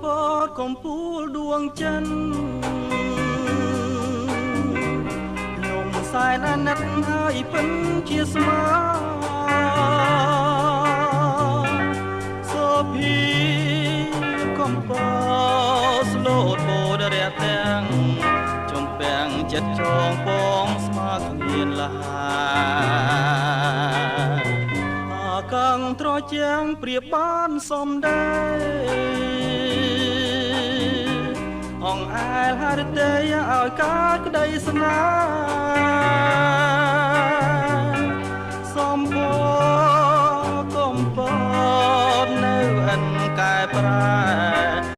ពតកំពូលដួងចិនខ្ញុំសែនអាណិតហើយពិនជាស្មាសូភីកំពស្លូតបូដរះទាំងចំពាំងចិត្តចងពងស្មើគ្នាឡាកងត្រជាងព្រៀបបានសំដែរអងអែលហរិតេឲ្យកើតក្តីស្នេហ៍